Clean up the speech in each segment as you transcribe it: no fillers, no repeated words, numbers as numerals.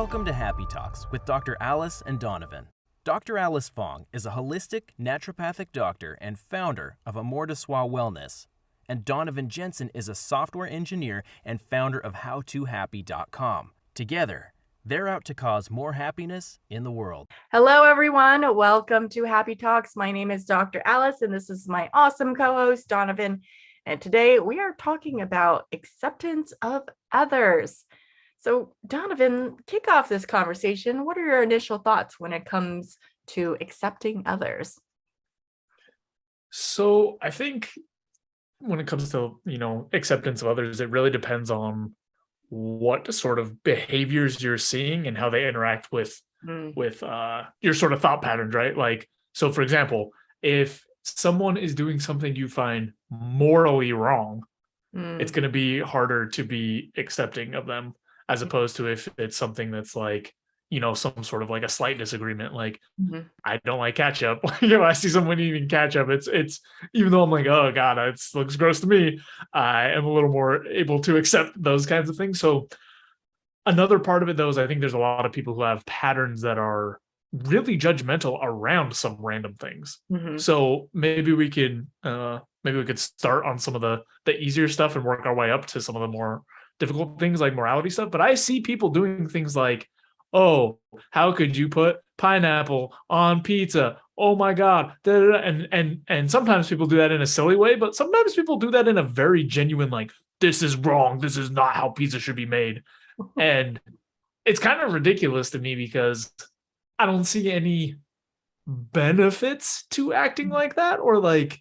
Welcome to Happy Talks with Dr. Alice and Donovan. Dr. Alice Fong is a holistic naturopathic doctor and founder of Amor de Soi Wellness. And Donovan Jensen is a software engineer and founder of HowToHappy.com. Together, they're out to cause more happiness in the world. Hello, everyone. Welcome to Happy Talks. My name is Dr. Alice, and this is my awesome co-host, Donovan. And today we are talking about acceptance of others. So, Donovan, kick off this conversation. What are your initial thoughts when it comes to accepting others? So I think when it comes to, acceptance of others, it really depends on what sort of behaviors you're seeing and how they interact with your sort of thought patterns, right? Like, so for example, if someone is doing something you find morally wrong, it's going to be harder to be accepting of them, as opposed to if it's something that's like, some sort of like a slight disagreement, like I don't like ketchup. I see someone eating ketchup. It's even though I'm like, oh God, it looks gross to me, I am a little more able to accept those kinds of things. So another part of it though is I think there's a lot of people who have patterns that are really judgmental around some random things. So maybe we could start on some of the easier stuff and work our way up to some of the more difficult things like morality stuff. But I see people doing things like, oh, how could you put pineapple on pizza? Oh my God. And sometimes people do that in a silly way, but sometimes people do that in a very genuine, like, this is wrong. This is not how pizza should be made. And it's kind of ridiculous to me because I don't see any benefits to acting like that, or like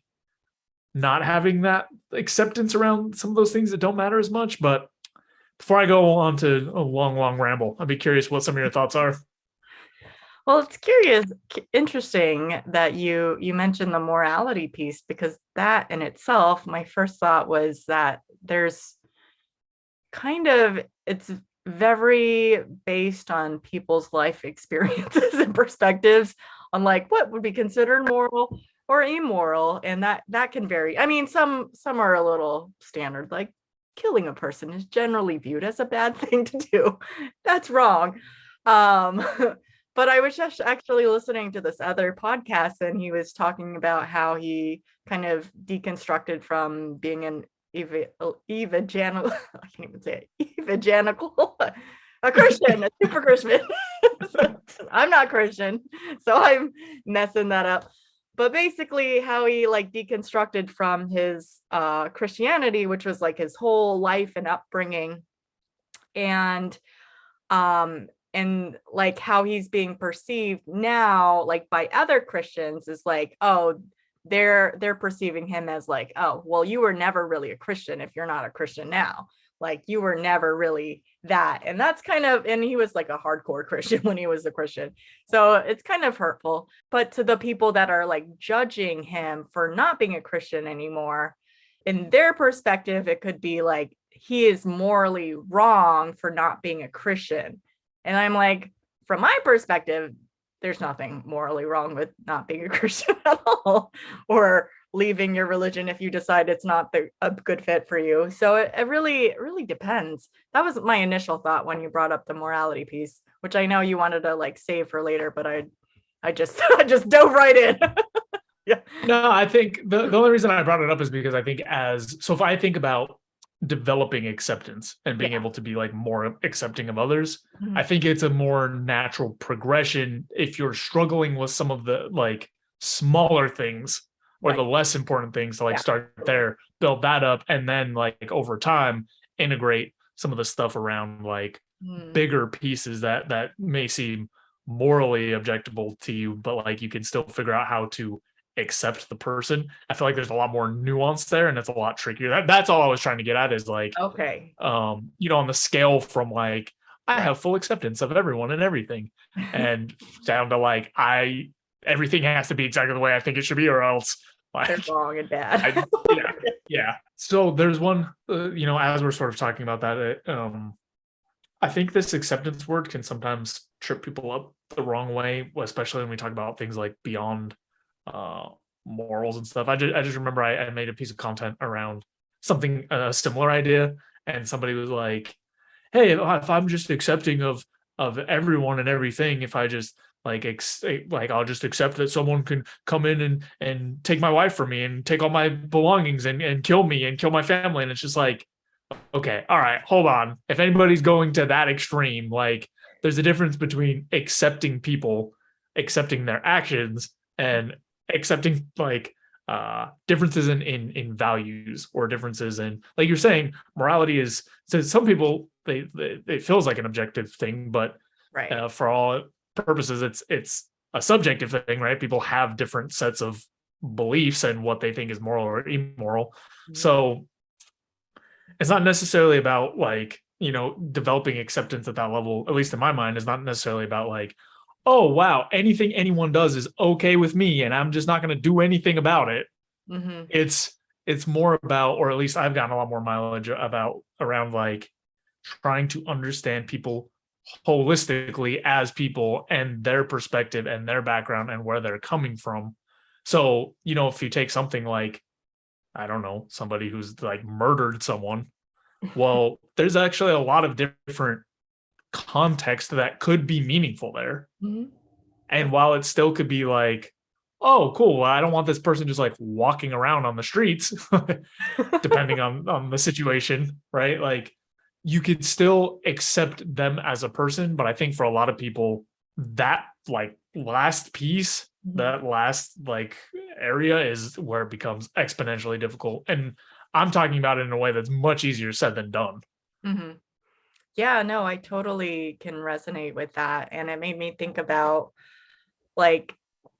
not having that acceptance around some of those things that don't matter as much. But before I go on to a long ramble, I'd be curious what some of your thoughts are. Well, it's interesting that you mentioned the morality piece, because that in itself, my first thought was that there's it's very based on people's life experiences and perspectives on like what would be considered moral or immoral, and that can vary. I mean, some are a little standard, like killing a person is generally viewed as a bad thing to do. That's wrong. But I was just actually listening to this other podcast, and he was talking about how he kind of deconstructed from being an evangelical, I can't even say it, evangelical, a Christian, a super Christian. I'm not Christian, so I'm messing that up. But basically how he like deconstructed from his Christianity, which was like his whole life and upbringing, and like how he's being perceived now, like by other Christians, is like, oh, they're perceiving him as like, oh, well, you were never really a Christian if you're not a Christian now. Like you were never really that. And that's kind of, and he was like a hardcore Christian when he was a Christian. So it's kind of hurtful. But to the people that are like judging him for not being a Christian anymore, in their perspective, it could be like, he is morally wrong for not being a Christian. And I'm like, from my perspective, there's nothing morally wrong with not being a Christian at all, or leaving your religion if you decide it's not a good fit for you. So it really depends. That was my initial thought when you brought up the morality piece, which I know you wanted to like save for later, but I just dove right in. Yeah. No, I think the only reason I brought it up is because I think if I think about developing acceptance and being able to be like more accepting of others, I think it's a more natural progression if you're struggling with some of the like smaller things or the less important things, to like start there, build that up, and then like over time integrate some of the stuff around like bigger pieces that may seem morally objectable to you, but like you can still figure out how to accept the person. I feel like there's a lot more nuance there, and it's a lot trickier. That's all I was trying to get at, is like, okay, on the scale from like I have full acceptance of everyone and everything, and down to like everything has to be exactly the way I think it should be, or else like, they're wrong and bad. yeah. So there's one, as we're sort of talking about that, I think this acceptance word can sometimes trip people up the wrong way, especially when we talk about things like beyond morals and stuff. I just remember I made a piece of content around something, a similar idea, and somebody was like, hey, if I'm just accepting of of everyone and everything if I just like I'll just accept that someone can come in and take my wife from me and take all my belongings and kill me and kill my family. And it's just like, okay, all right, hold on. If anybody's going to that extreme, like there's a difference between accepting people, accepting their actions, and accepting like differences in values, or differences in, like you're saying, morality is, so some people they it feels like an objective thing, but Right. for all purposes it's a subjective thing, right? People have different sets of beliefs and what they think is moral or immoral. Mhm. So it's not necessarily about like, developing acceptance at that level, at least in my mind, is not necessarily about like, oh wow, anything anyone does is okay with me and I'm just not going to do anything about it. Mhm. It's more about, or at least I've gotten a lot more mileage about around like trying to understand people holistically as people and their perspective and their background and where they're coming from. So, if you take something like, I don't know, somebody who's like murdered someone, well, there's actually a lot of different context that could be meaningful there. Mhm. And while it still could be like, oh, cool, well, I don't want this person just like walking around on the streets, depending on the situation, right? Like you could still accept them as a person, but I think for a lot of people, that like last piece, Mhm. that last like area is where it becomes exponentially difficult. And I'm talking about it in a way that's much easier said than done. Mhm. Yeah, no, I totally can resonate with that. And it made me think about like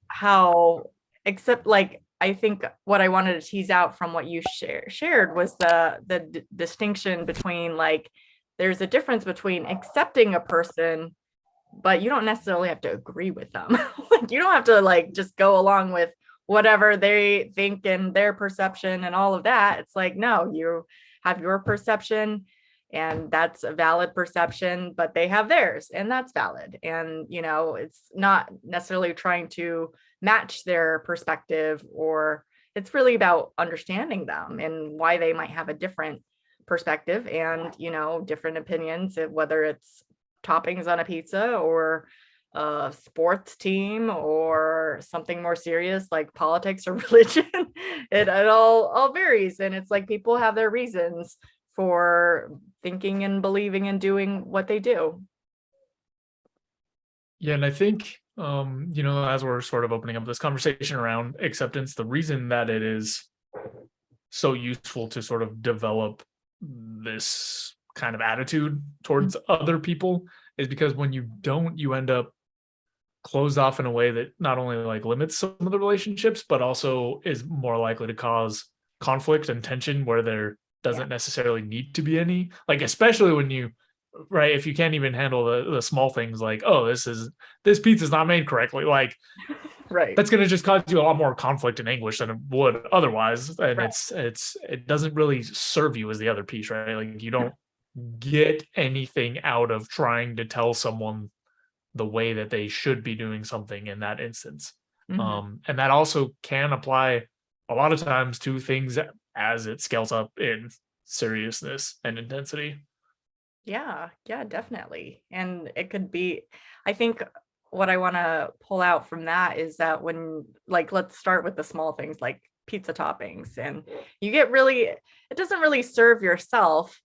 how, except like I think what I wanted to tease out from what you shared was the distinction between like there's a difference between accepting a person, but you don't necessarily have to agree with them. Like you don't have to like just go along with whatever they think and their perception and all of that. It's like, no, you have your perception and that's a valid perception, but they have theirs and that's valid. And, it's not necessarily trying to match their perspective, or it's really about understanding them and why they might have a different perspective and, different opinions, whether it's toppings on a pizza or a sports team or something more serious like politics or religion. It all varies, and it's like people have their reasons for thinking and believing and doing what they do. Yeah, and I think as we're sort of opening up this conversation around acceptance, the reason that it is so useful to sort of develop this kind of attitude towards other people is because when you don't, you end up closed off in a way that not only like limits some of the relationships, but also is more likely to cause conflict and tension where there Yeah. doesn't necessarily need to be any. Like, especially when you, right, if you can't even handle the small things like, oh, this pizza's not made correctly, like Right. that's going to just cause you a lot more conflict and anguish than it would otherwise. And Right. it doesn't really serve you as the other piece, right? Like you don't get anything out of trying to tell someone the way that they should be doing something in that instance. Mhm. And that also can apply a lot of times to things as it scales up in seriousness and intensity. Yeah, yeah, definitely. And it could be, I think what I want to pull out from that is that when, like, let's start with the small things like pizza toppings, and you get really, it doesn't really serve yourself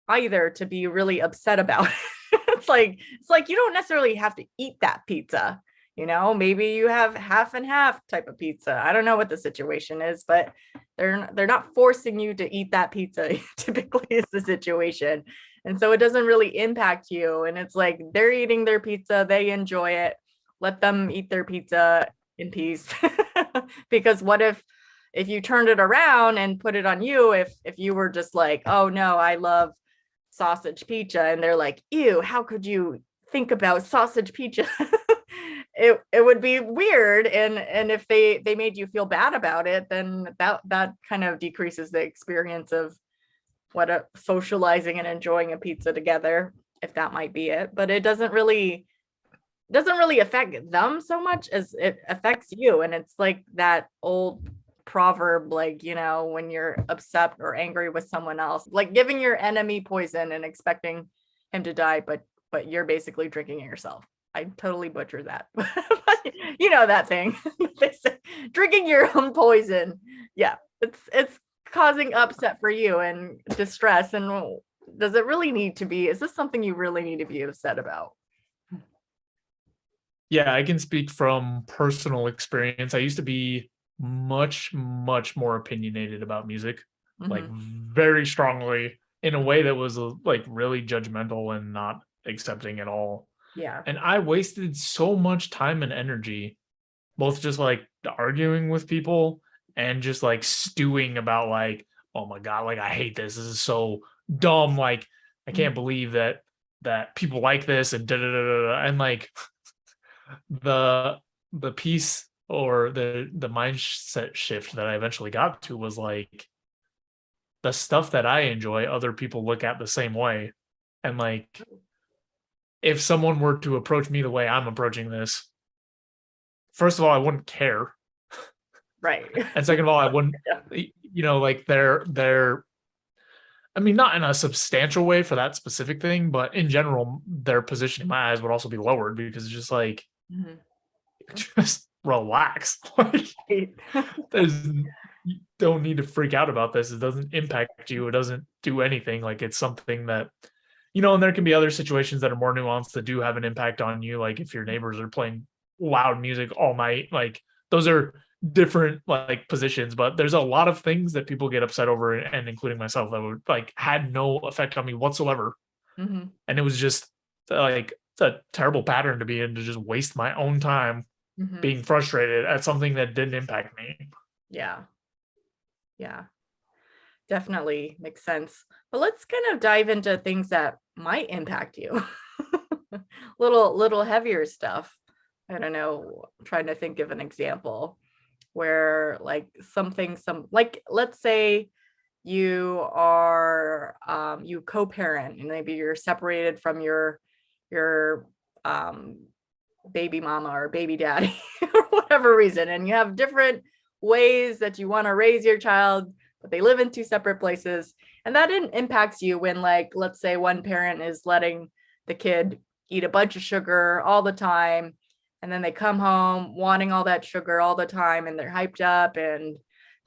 either to be really upset about it. It's like you don't necessarily have to eat that pizza. Maybe you have half and half type of pizza. I don't know what the situation is, but they're not forcing you to eat that pizza. Typically is the situation. And so it doesn't really impact you. And it's like they're eating their pizza, they enjoy it. Let them eat their pizza in peace. Because what if you turned it around and put it on you, if you were just like, oh no, I love sausage pizza, and they're like, ew, how could you think about sausage pizza? It would be weird, and if they made you feel bad about it, then that kind of decreases the experience of what a socializing and enjoying a pizza together, if that might be it. But it doesn't really affect them so much as it affects you. And it's like that old proverb, like, when you're upset or angry with someone else, like giving your enemy poison and expecting him to die, but but you're basically drinking it yourself. I totally butchered that. You know that thing. They say, drinking your own poison. Yeah, it's causing upset for you and distress. And does it really need to be? Is this something you really need to be upset about? Yeah, I can speak from personal experience. I used to be much, much more opinionated about music, like very strongly in a way that was like really judgmental and not accepting at all. Yeah. And I wasted so much time and energy, both just like arguing with people and just like stewing about like, oh my God, like I hate this. This is so dumb. Like I can't believe that people like this and da da da da. And like the piece or the mindset shift that I eventually got to was like the stuff that I enjoy, other people look at the same way. And like if someone were to approach me the way I'm approaching this, first of all, I wouldn't care. Right. And second of all, I wouldn't, you know, like they're, I mean, not in a substantial way for that specific thing, but in general, their position in my eyes would also be lowered because it's just like, just relax. Like, you don't need to freak out about this. It doesn't impact you. It doesn't do anything. Like it's something that, you know, and there can be other situations that are more nuanced that do have an impact on you. Like if your neighbors are playing loud music all night, like those are different like positions, but there's a lot of things that people get upset over, and including myself, that would like had no effect on me whatsoever. And it was just like a terrible pattern to be in, to just waste my own time being frustrated at something that didn't impact me. Yeah. Yeah. Definitely makes sense. But let's kind of dive into things that might impact you. little heavier stuff. I don't know. I'm trying to think of an example where like like let's say you are you co-parent and maybe you're separated from your baby mama or baby daddy or whatever reason, and you have different ways that you want to raise your child, but they live in two separate places, and that impacts you when, like, let's say one parent is letting the kid eat a bunch of sugar all the time, and then they come home wanting all that sugar all the time, and they're hyped up and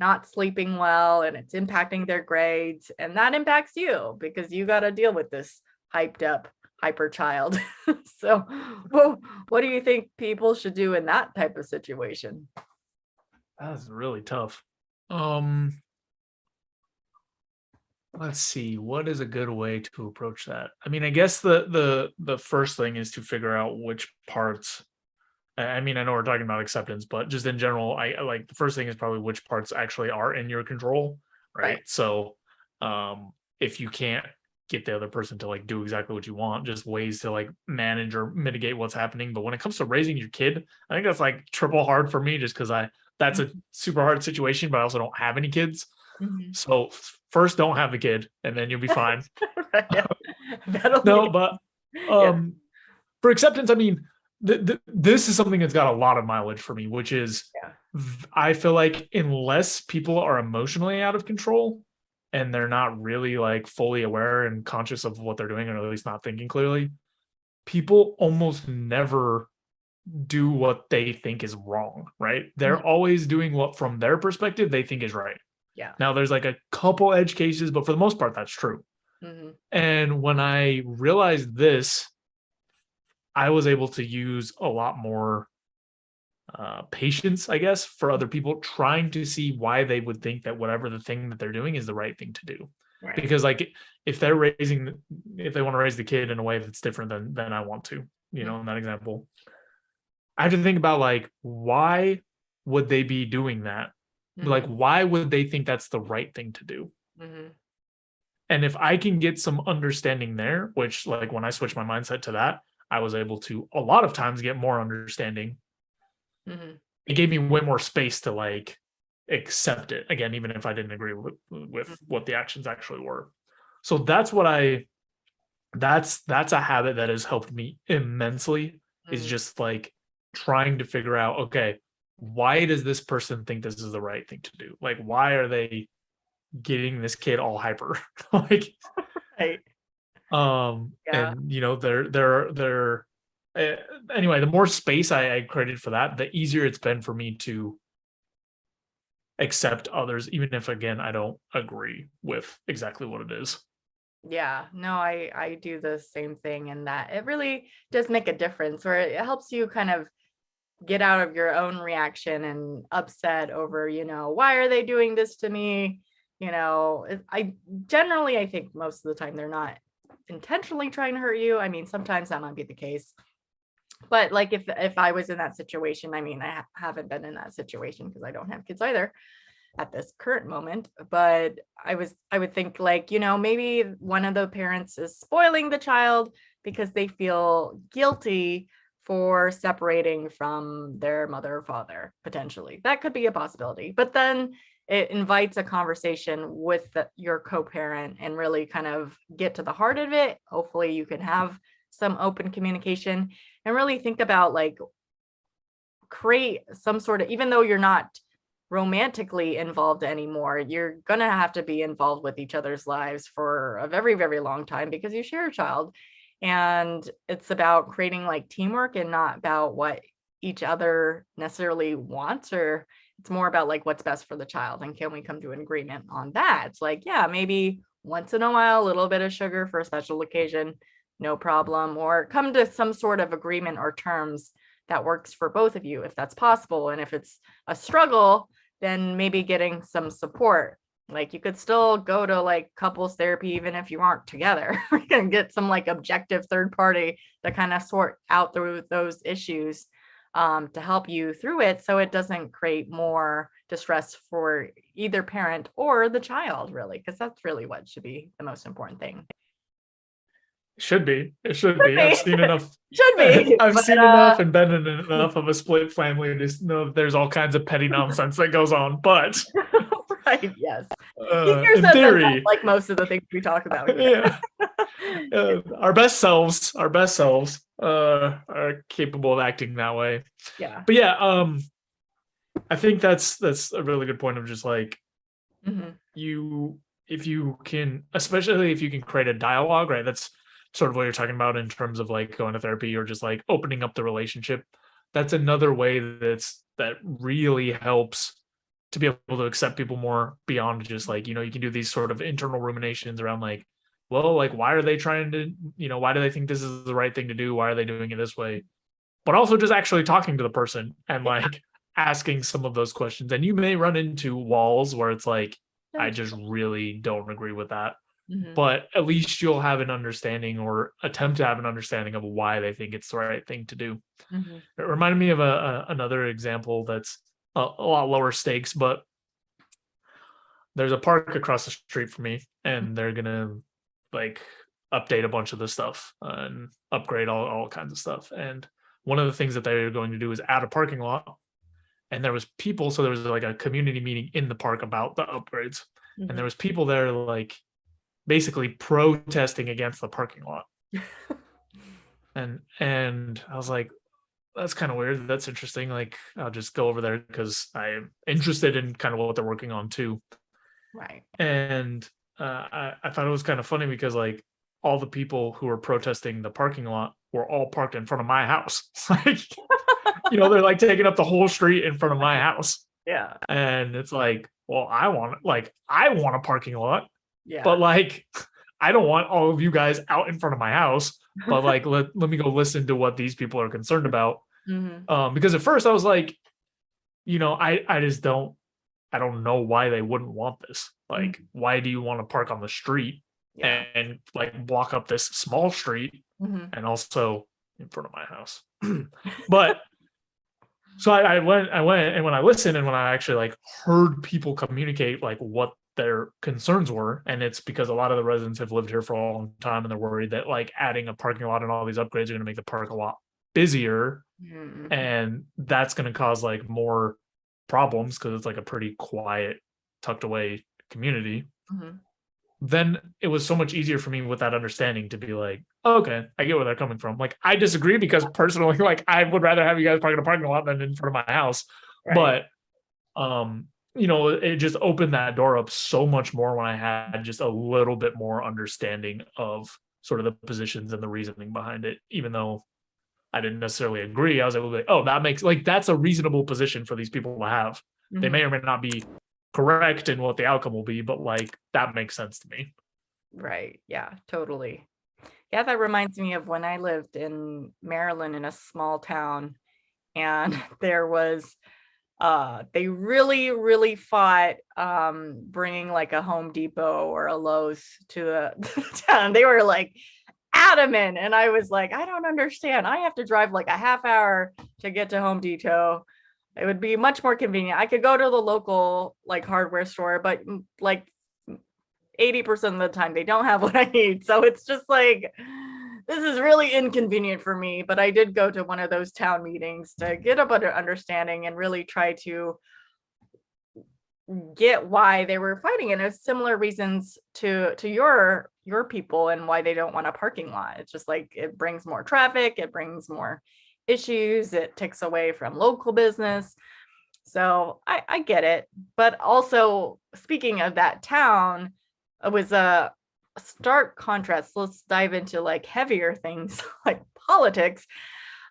not sleeping well, and it's impacting their grades, and that impacts you because you got to deal with this hyped up hyper child. So what do you think people should do in that type of situation? That's really tough. Let's see, what is a good way to approach that? I mean, I guess the first thing is to figure out which parts. I mean, I know we're talking about acceptance, but just in general, I like the first thing is probably which parts actually are in your control, right? So, if you can't get the other person to like do exactly what you want, just ways to like manage or mitigate what's happening. But when it comes to raising your kid, I think that's like triple hard for me, just because that's a super hard situation, but I also don't have any kids. So first, don't have a kid, and then you'll be fine. No, but for acceptance, I mean, this is something that's got a lot of mileage for me, which is I feel like unless people are emotionally out of control and they're not really like fully aware and conscious of what they're doing, or at least not thinking clearly, people almost never do what they think is wrong, right? They're always doing what from their perspective they think is right. Yeah. Now there's like a couple edge cases, but for the most part, that's true. And when I realized this, I was able to use a lot more patience, I guess, for other people, trying to see why they would think that whatever the thing that they're doing is the right thing to do. Right. Because like if they want to raise the kid in a way that's different than I want to, you know, in that example, I have to think about like, why would they be doing that? Like, why would they think that's the right thing to do? And if I can get some understanding there, which like when I switched my mindset to that, I was able to a lot of times get more understanding. It gave me way more space to like accept it again, even if I didn't agree with what the actions actually were. So that's a habit that has helped me immensely, is just like trying to figure out, okay, why does this person think this is the right thing to do? Like, why are they getting this kid all hyper? Like, right. Yeah. And they're anyway, the more space I created for that, the easier it's been for me to accept others, even if again I don't agree with exactly what it is. Yeah, no, I do the same thing, and that it really does make a difference, or it helps you kind of get out of your own reaction and upset over, why are they doing this to me? I generally, I think most of the time they're not intentionally trying to hurt you. I mean, sometimes that might be the case, but like if I was in that situation, I mean, I haven't been in that situation because I don't have kids either at this current moment, but I would think like, maybe one of the parents is spoiling the child because they feel guilty for separating from their mother or father. Potentially that could be a possibility, but then it invites a conversation with your co-parent and really kind of get to the heart of it. Hopefully you can have some open communication and really think about like create some sort of, even though you're not romantically involved anymore, you're gonna have to be involved with each other's lives for a very, very long time because you share a child. And it's about creating like teamwork and not about what each other necessarily wants, or it's more about like what's best for the child. And can we come to an agreement on that? It's like, yeah, maybe once in a while, a little bit of sugar for a special occasion, no problem, or come to some sort of agreement or terms that works for both of you if that's possible. And if it's a struggle, then maybe getting some support. Like you could still go to like couples therapy even if you aren't together and get some like objective third party to kind of sort out through those issues, to help you through it so it doesn't create more distress for either parent or the child, really, because that's really what should be the most important thing. Should be. It should be. I've seen enough. Should be. I've But, seen enough and been in enough of a split family to know there's all kinds of petty nonsense that goes on. But right, yes. Easier in said than done, theory, like most of the things we talk about here. yeah, our best selves are capable of acting that way. Yeah. But yeah, I think that's a really good point of just like if you can, especially if you can create a dialogue, right? That's sort of what you're talking about in terms of like going to therapy or just like opening up the relationship. That's another way that really helps to be able to accept people more beyond just like, you can do these sort of internal ruminations around like, well, like, why are they trying to, why do they think this is the right thing to do? Why are they doing it this way? But also just actually talking to the person and like asking some of those questions. And you may run into walls where it's like, I just really don't agree with that. But at least you'll have an understanding or attempt to have an understanding of why they think it's the right thing to do. It reminded me of another example that's a lot lower stakes, but there's a park across the street from me and they're going to like update a bunch of the stuff and upgrade all kinds of stuff. And one of the things that they were going to do is add a parking lot. And there was people, so there was like a community meeting in the park about the upgrades. And there was people there like basically protesting against the parking lot. and I was like, that's kind of weird. That's interesting. Like, I'll just go over there because I'm interested in kind of what they're working on too. Right. And I thought it was kind of funny because like all the people who were protesting the parking lot were all parked in front of my house. Like, they're like taking up the whole street in front of my house. Yeah. And it's like, well, I want a parking lot. Yeah. But like, I don't want all of you guys out in front of my house. But like, let me go listen to what these people are concerned about. Because at first I was like, I just don't know why they wouldn't want this. Like, why do you want to park on the street and like block up this small street and also in front of my house? But so I went, and when I listened and when I actually like heard people communicate like what their concerns were, and it's because a lot of the residents have lived here for a long time and they're worried that like adding a parking lot and all these upgrades are going to make the park a lot busier, and that's going to cause like more problems because it's like a pretty quiet, tucked away community. Then it was so much easier for me with that understanding to be like, oh, okay, I get where they're coming from. Like, I disagree because personally, like, I would rather have you guys park in a parking lot than in front of my house. Right. But it just opened that door up so much more when I had just a little bit more understanding of sort of the positions and the reasoning behind it, even though I didn't necessarily agree. I was able to be like, oh, that makes like that's a reasonable position for these people to have. They may or may not be correct in what the outcome will be, but like that makes sense to me. Right. Yeah, totally. Yeah, that reminds me of when I lived in Maryland in a small town, and there was they really fought bringing like a Home Depot or a Lowe's to the town. They were like adamant, and I was like, I don't understand. I have to drive like a half hour to get to Home Depot. It would be much more convenient. I could go to the local like hardware store, but like 80% of the time they don't have what I need. So it's just like, this is really inconvenient for me. But I did go to one of those town meetings to get a better understanding and really try to get why they were fighting. And it's similar reasons to your people and why they don't want a parking lot. It's just like, it brings more traffic, it brings more issues, it takes away from local business. So I get it. But also, speaking of that town, it was a stark contrast. Let's dive into like heavier things like politics.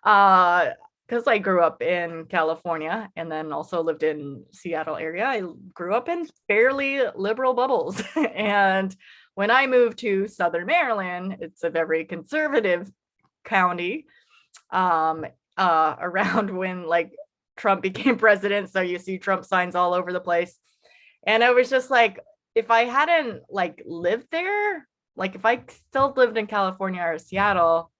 Because I grew up in California and then also lived in Seattle area. I grew up in fairly liberal bubbles. And when I moved to Southern Maryland, it's a very conservative county around when like Trump became president. So you see Trump signs all over the place. And I was just like, if I hadn't like lived there, like if I still lived in California or Seattle,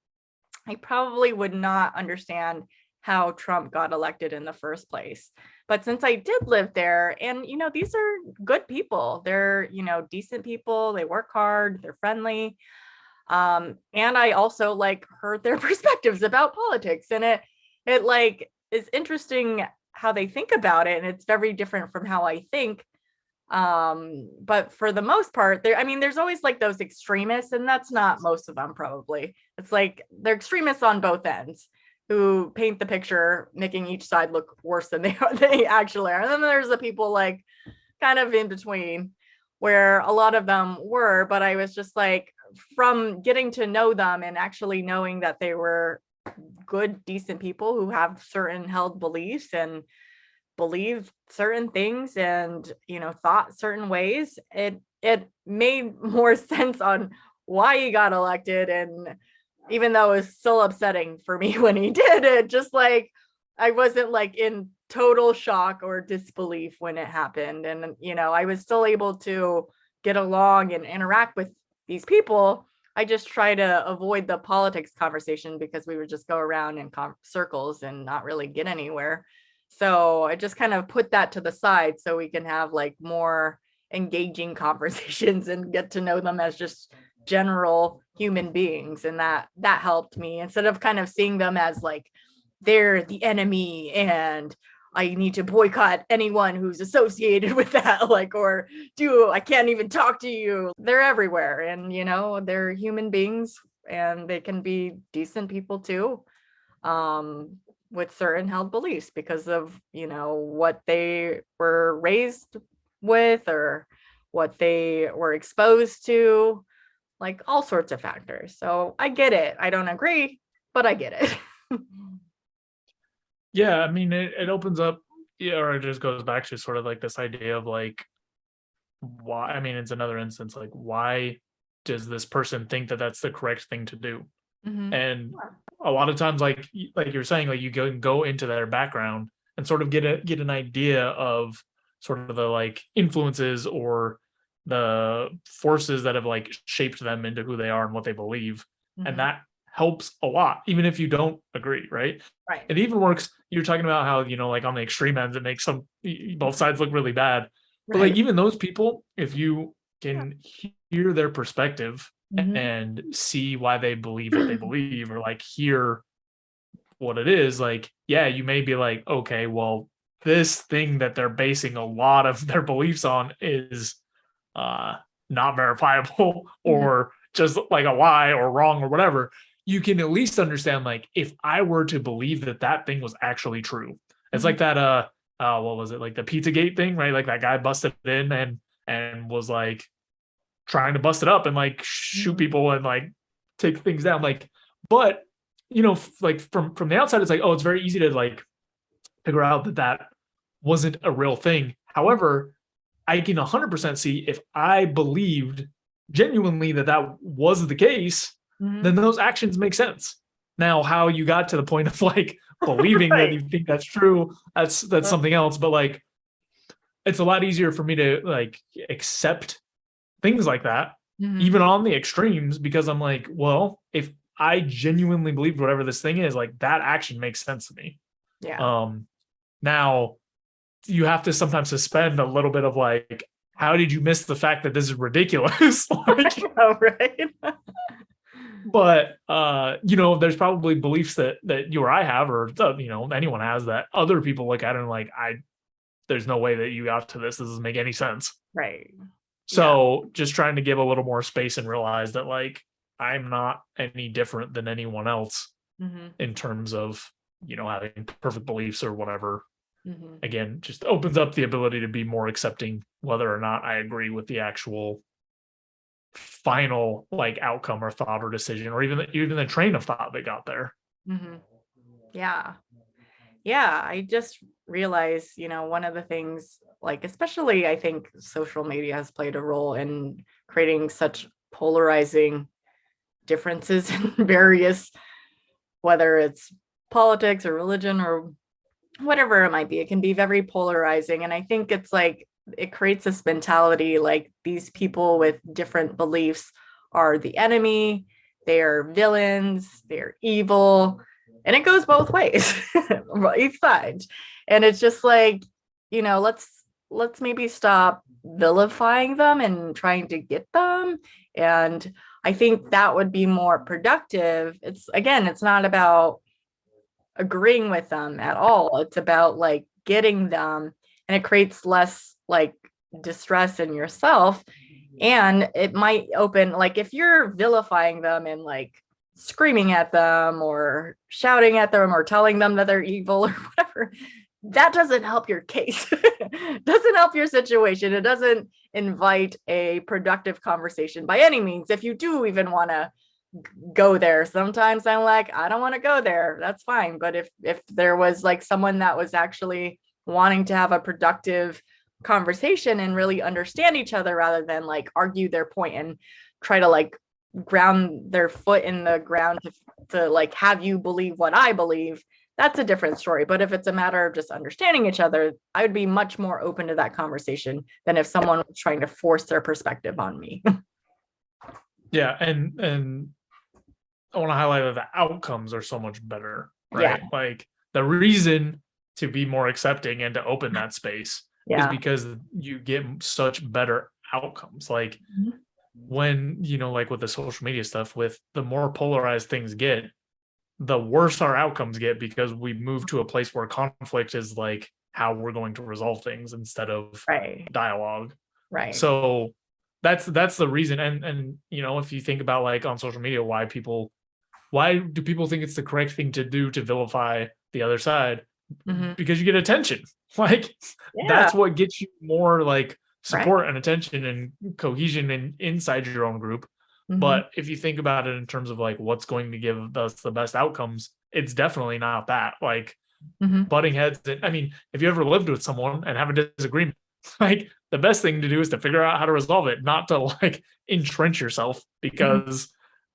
I probably would not understand how Trump got elected in the first place. But since I did live there, and you know, these are good people, they're, you know, decent people, they work hard, they're friendly. And I also like heard their perspectives about politics, and it like is interesting how they think about it, and it's very different from how I think. But for the most part, there's always like those extremists, and that's not most of them probably. It's like they're extremists on both ends who paint the picture, making each side look worse than they actually are. And then there's the people like kind of in between, where a lot of them were, but I was just like, from getting to know them and actually knowing that they were good, decent people who have certain held beliefs and believed certain things and, you know, thought certain ways, it made more sense on why he got elected. And even though it was still upsetting for me when he did it, just like I wasn't like in total shock or disbelief when it happened. And, you know, I was still able to get along and interact with these people. I just try to avoid the politics conversation because we would just go around in circles and not really get anywhere. So I just kind of put that to the side so we can have like more engaging conversations and get to know them as just general human beings. And that helped me, instead of kind of seeing them as like they're the enemy and I need to boycott anyone who's associated with that, like, or I can't even talk to you. They're everywhere, and you know, they're human beings and they can be decent people too. With certain held beliefs because of, you know, what they were raised with or what they were exposed to, like all sorts of factors. So I get it. I don't agree, but I get it. Yeah, I mean, it opens up, yeah, or it just goes back to sort of like this idea of like, why, I mean, it's another instance, like, why does this person think that that's the correct thing to do? And a lot of times, like you're saying, like you go into their background and sort of get an idea of sort of the like influences or the forces that have like shaped them into who they are and what they believe. And that helps a lot, even if you don't agree, right? Right. It even works. You're talking about how, you know, like on the extreme ends, it makes both sides look really bad. But like even those people, if you can hear their perspective and see why they believe what they believe, or like hear what it is, like, yeah, you may be like, okay, well, this thing that they're basing a lot of their beliefs on is not verifiable or just like a lie or wrong or whatever. You can at least understand, like, if I were to believe that thing was actually true, it's like that what was it, like the Pizzagate thing, right? Like that guy busted in and was like trying to bust it up and like shoot people and like take things down. Like, but like from the outside, it's like, oh, it's very easy to like figure out that wasn't a real thing. However, I can 100% see if I believed genuinely that was the case, then those actions make sense. Now, how you got to the point of like believing that you think that's true, that's something else. But like, it's a lot easier for me to like accept things like that, even on the extremes, because I'm like, well, if I genuinely believed whatever this thing is, like that action makes sense to me. Yeah. Now you have to sometimes suspend a little bit of like, how did you miss the fact that this is ridiculous? Like, right. but there's probably beliefs that you or I have, or anyone has, that other people look at and like, there's no way that you got to this. This doesn't make any sense. Right. So just trying to give a little more space and realize that like I'm not any different than anyone else in terms of having perfect beliefs or whatever. Again, just opens up the ability to be more accepting, whether or not I agree with the actual final like outcome or thought or decision, or even the train of thought that got there. Yeah. I just realized, one of the things, like, especially I think social media has played a role in creating such polarizing differences in various, whether it's politics or religion or whatever it might be. It can be very polarizing. And I think it's like, it creates this mentality like these people with different beliefs are the enemy, they're villains, they're evil. And it goes both ways, each side. And it's just like, let's maybe stop vilifying them and trying to get them. And I think that would be more productive. It's not about agreeing with them at all. It's about like getting them, and it creates less like distress in yourself. And it might open, like, if you're vilifying them and like screaming at them or shouting at them or telling them that they're evil or whatever, that doesn't help your case. Doesn't help your situation. It doesn't invite a productive conversation by any means. If you do even want to go there, sometimes I'm like, I don't want to go there. That's fine. But if there was like someone that was actually wanting to have a productive conversation and really understand each other rather than like argue their point and try to like ground their foot in the ground to like have you believe what I believe, that's a different story. But if it's a matter of just understanding each other, I would be much more open to that conversation than if someone was trying to force their perspective on me. Yeah, and I want to highlight that the outcomes are so much better, right? Yeah. Like the reason to be more accepting and to open that space is because you get such better outcomes. Like when, like with the social media stuff, with the more polarized things get, the worse our outcomes get, because we move to a place where conflict is like how we're going to resolve things instead of dialogue. Right. So that's the reason. And if you think about like on social media, why do people think it's the correct thing to do to vilify the other side? Because you get attention. Like that's what gets you more like support and attention and cohesion inside your own group. But if you think about it in terms of like what's going to give us the best outcomes, it's definitely not that. Like butting heads. I mean, if you ever lived with someone and have a disagreement, like the best thing to do is to figure out how to resolve it, not to like entrench yourself, because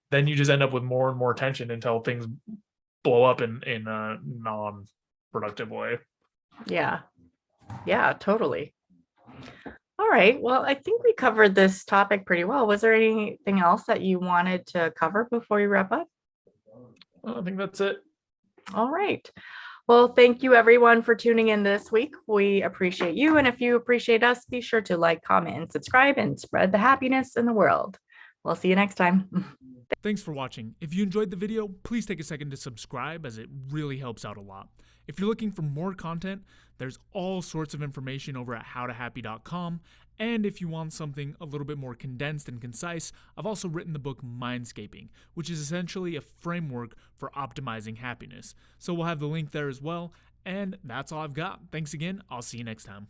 then you just end up with more and more tension until things blow up in a non-productive way. Yeah, totally. All right. Well, I think we covered this topic pretty well. Was there anything else that you wanted to cover before we wrap up? I think that's it. All right. Well, thank you everyone for tuning in this week. We appreciate you. And if you appreciate us, be sure to like, comment, and subscribe and spread the happiness in the world. We'll see you next time. Thanks for watching. If you enjoyed the video, please take a second to subscribe, as it really helps out a lot. If you're looking for more content, there's all sorts of information over at howtohappy.com. And if you want something a little bit more condensed and concise, I've also written the book Mindscaping, which is essentially a framework for optimizing happiness. So we'll have the link there as well. And that's all I've got. Thanks again. I'll see you next time.